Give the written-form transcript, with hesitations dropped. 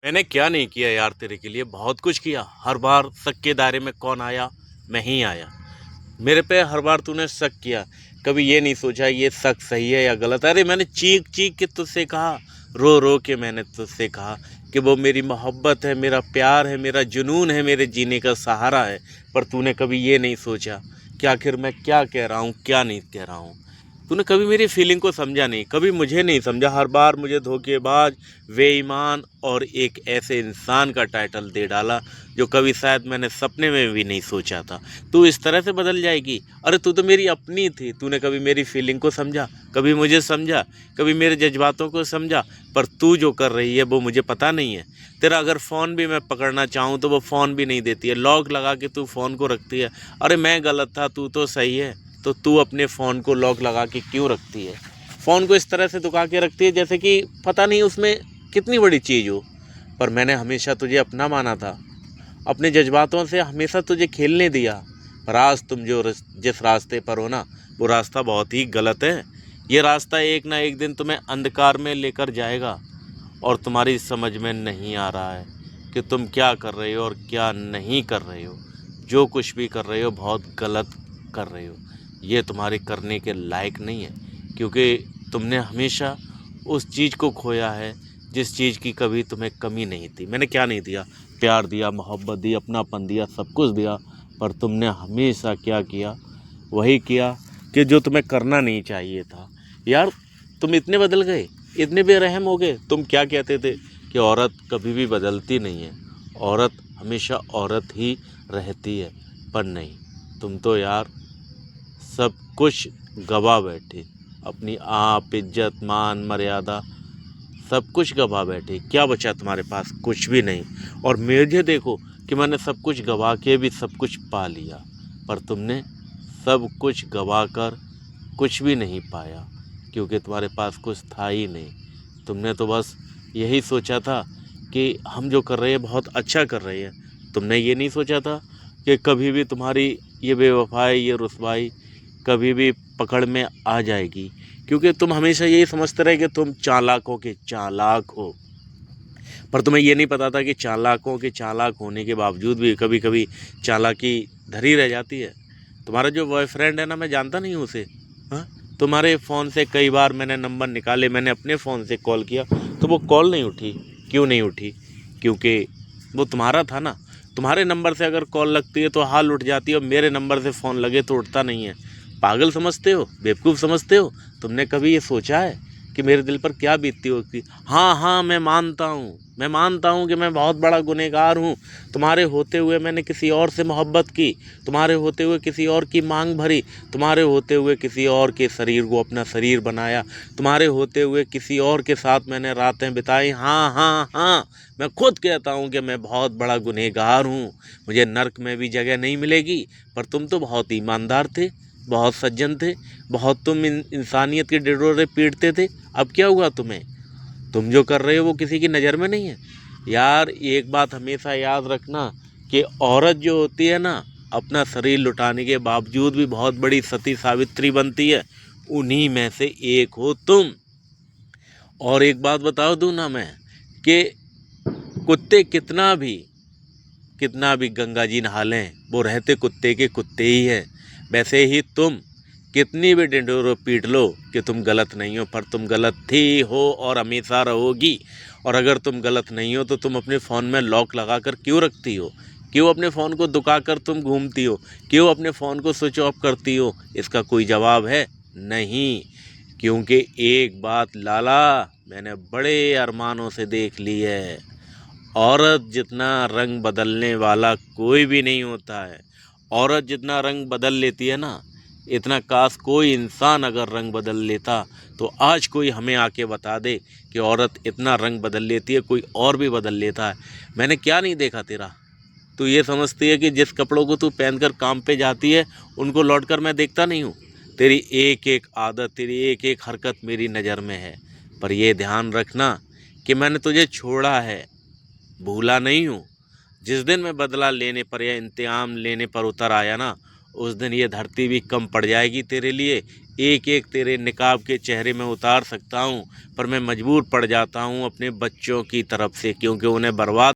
मैंने क्या नहीं किया यार तेरे के लिए, बहुत कुछ किया। हर बार शक के दायरे में कौन आया? मैं ही आया। मेरे पे हर बार तूने शक किया, कभी ये नहीं सोचा ये शक सही है या गलत है। अरे मैंने चीख चीख के तुझसे कहा, रो रो के मैंने तुझसे कहा कि वो मेरी मोहब्बत है, मेरा प्यार है, मेरा जुनून है, मेरे जीने का सहारा है। पर तूने कभी ये नहीं सोचा कि आखिर मैं क्या कह रहा हूँ, क्या नहीं कह रहा हूँ। तूने कभी मेरी फीलिंग को समझा नहीं, कभी मुझे नहीं समझा। हर बार मुझे धोखेबाज, बेईमान और एक ऐसे इंसान का टाइटल दे डाला जो कभी शायद मैंने सपने में भी नहीं सोचा था। तू इस तरह से बदल जाएगी? अरे तू तो मेरी अपनी थी। तूने कभी मेरी फीलिंग को समझा, कभी मुझे समझा, कभी मेरे जज्बातों को समझा? पर तू जो कर रही है वो मुझे पता नहीं है। तेरा अगर फ़ोन भी मैं पकड़ना चाहूँ तो वो फ़ोन भी नहीं देती है, लॉक लगा के तू फ़ोन को रखती है। अरे मैं गलत था, तू तो सही है। तो तू अपने फ़ोन को लॉक लगा के क्यों रखती है? फ़ोन को इस तरह से दुका के रखती है जैसे कि पता नहीं उसमें कितनी बड़ी चीज़ हो। पर मैंने हमेशा तुझे अपना माना था, अपने जज्बातों से हमेशा तुझे खेलने दिया। पर आज तुम जिस रास्ते पर हो ना, वो रास्ता बहुत ही गलत है। ये रास्ता एक ना एक दिन तुम्हें अंधकार में लेकर जाएगा और तुम्हारी समझ में नहीं आ रहा है कि तुम क्या कर रहे हो और क्या नहीं कर रहे हो। जो कुछ भी कर रहे हो बहुत गलत कर रहे हो। ये तुम्हारे करने के लायक नहीं है, क्योंकि तुमने हमेशा उस चीज़ को खोया है जिस चीज़ की कभी तुम्हें कमी नहीं थी। मैंने क्या नहीं दिया? प्यार दिया, मोहब्बत दी, अपनापन दिया, सब कुछ दिया। पर तुमने हमेशा क्या किया? वही किया कि जो तुम्हें करना नहीं चाहिए था। यार तुम इतने बदल गए, इतने बेरहम हो गए। तुम क्या कहते थे कि औरत कभी भी बदलती नहीं है, औरत हमेशा औरत ही रहती है। पर नहीं, तुम तो यार सब कुछ गवा बैठे। अपनी आप, इज्जत, मान, मर्यादा सब कुछ गवा बैठे। क्या बचा तुम्हारे पास? कुछ भी नहीं। और मुझे देखो कि मैंने सब कुछ गवा के भी सब कुछ पा लिया, पर तुमने सब कुछ गवा कर कुछ भी नहीं पाया, क्योंकि तुम्हारे पास कुछ था ही नहीं। तुमने तो बस यही सोचा था कि हम जो कर रहे हैं बहुत अच्छा कर रहे हैं। तुमने ये नहीं सोचा था कि कभी भी तुम्हारी ये बेवफाई, ये रुसवाई कभी भी पकड़ में आ जाएगी, क्योंकि तुम हमेशा यही समझते रहे कि तुम चालाकों के चालाक हो। पर तुम्हें ये नहीं पता था कि चालाकों के चालाक होने के बावजूद भी कभी कभी चालाकी धरी रह जाती है। तुम्हारा जो बॉयफ्रेंड है ना, मैं जानता नहीं हूँ उसे। हाँ, तुम्हारे फ़ोन से कई बार मैंने नंबर निकाले, मैंने अपने फ़ोन से कॉल किया तो वो कॉल नहीं उठी। क्यों नहीं उठी? क्योंकि वो तुम्हारा था ना। तुम्हारे नंबर से अगर कॉल लगती है तो हाल उठ जाती है, और मेरे नंबर से फ़ोन लगे तो उठता नहीं है। पागल समझते हो? बेवकूफ़ समझते हो? तुमने कभी ये सोचा है कि मेरे दिल पर क्या बीतती होगी? हाँ हाँ, मैं मानता हूँ कि मैं बहुत बड़ा गुनहगार हूँ। तुम्हारे होते हुए मैंने किसी और से मोहब्बत की, तुम्हारे होते हुए किसी और की मांग भरी, तुम्हारे होते हुए किसी और के शरीर को अपना शरीर बनाया, तुम्हारे होते हुए किसी और के साथ मैंने रातें बिताई। हाँ हाँ हाँ, मैं खुद कहता हूँ कि मैं बहुत बड़ा गुनहगार हूँ, मुझे नर्क में भी जगह नहीं मिलेगी। पर तुम तो बहुत ईमानदार थे, बहुत सज्जन थे, बहुत तुम इंसानियत के डिडोरे पीटते थे। अब क्या हुआ तुम्हें? तुम जो कर रहे हो वो किसी की नज़र में नहीं है। यार एक बात हमेशा याद रखना कि औरत जो होती है ना, अपना शरीर लुटाने के बावजूद भी बहुत बड़ी सती सावित्री बनती है। उन्हीं में से एक हो तुम। और एक बात बताओ दूँ ना मैं, कि कुत्ते कितना भी गंगा जी नहा लें, वो रहते कुत्ते के कुत्ते ही हैं। वैसे ही तुम कितनी भी डिंडोरे पीट लो कि तुम गलत नहीं हो, पर तुम गलत थी हो और हमेशा रहोगी। और अगर तुम गलत नहीं हो तो तुम अपने फ़ोन में लॉक लगा कर क्यों रखती हो? क्यों अपने फ़ोन को दुका कर तुम घूमती हो? क्यों अपने फ़ोन को स्विच ऑफ करती हो? इसका कोई जवाब है? नहीं। क्योंकि एक बात लाला मैंने बड़े अरमानों से देख ली है, औरत जितना रंग बदलने वाला कोई भी नहीं होता है। औरत जितना रंग बदल लेती है ना, इतना काश कोई इंसान अगर रंग बदल लेता तो आज कोई हमें आके बता दे कि औरत इतना रंग बदल लेती है, कोई और भी बदल लेता है। मैंने क्या नहीं देखा तेरा? तू ये समझती है कि जिस कपड़ों को तू पहनकर काम पे जाती है उनको लौट कर मैं देखता नहीं हूँ? तेरी एक एक आदत, तेरी एक एक हरकत मेरी नज़र में है। पर ये ध्यान रखना कि मैंने तुझे छोड़ा है, भूला नहीं हूँ। जिस दिन मैं बदला लेने पर या इंतकाम लेने पर उतर आया ना, उस दिन ये धरती भी कम पड़ जाएगी तेरे लिए। एक एक तेरे निकाब के चेहरे में उतार सकता हूँ, पर मैं मजबूर पड़ जाता हूँ अपने बच्चों की तरफ से, क्योंकि उन्हें बर्बाद